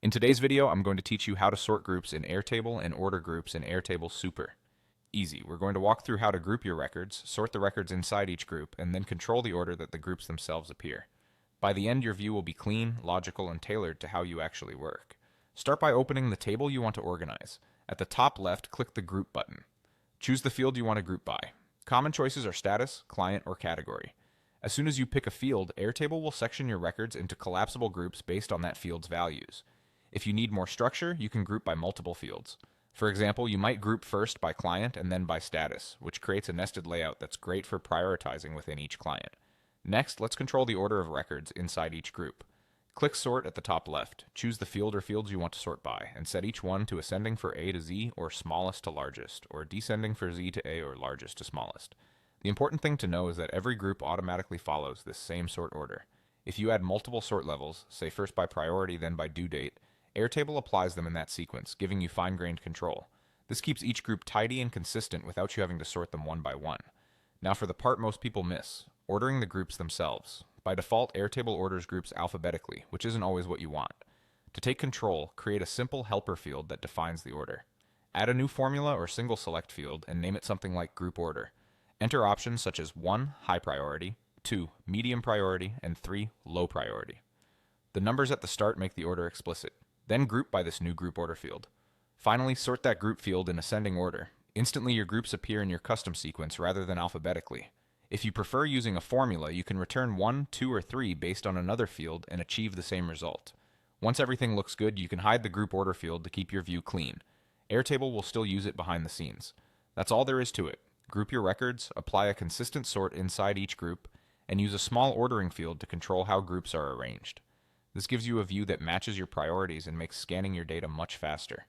In today's video, I'm going to teach you how to sort groups in Airtable and order groups in Airtable Super. Easy. We're going to walk through how to group your records, sort the records inside each group, and then control the order that the groups themselves appear. By the end, your view will be clean, logical, and tailored to how you actually work. Start by opening the table you want to organize. At the top left, click the Group button. Choose the field you want to group by. Common choices are status, client, or category. As soon as you pick a field, Airtable will section your records into collapsible groups based on that field's values. If you need more structure, you can group by multiple fields. For example, you might group first by client and then by status, which creates a nested layout that's great for prioritizing within each client. Next, let's control the order of records inside each group. Click Sort at the top left. Choose the field or fields you want to sort by, and set each one to ascending for A to Z or smallest to largest, or descending for Z to A or largest to smallest. The important thing to know is that every group automatically follows this same sort order. If you add multiple sort levels, say first by priority then by due date, Airtable applies them in that sequence, giving you fine-grained control. This keeps each group tidy and consistent without you having to sort them one by one. Now for the part most people miss, ordering the groups themselves. By default, Airtable orders groups alphabetically, which isn't always what you want. To take control, create a simple helper field that defines the order. Add a new formula or single select field and name it something like group order. Enter options such as 1, high priority, 2, medium priority, and 3, low priority. The numbers at the start make the order explicit. Then group by this new group order field. Finally, sort that group field in ascending order. Instantly, your groups appear in your custom sequence rather than alphabetically. If you prefer using a formula, you can return 1, 2, or 3 based on another field and achieve the same result. Once everything looks good, you can hide the group order field to keep your view clean. Airtable will still use it behind the scenes. That's all there is to it. Group your records, apply a consistent sort inside each group, and use a small ordering field to control how groups are arranged. This gives you a view that matches your priorities and makes scanning your data much faster.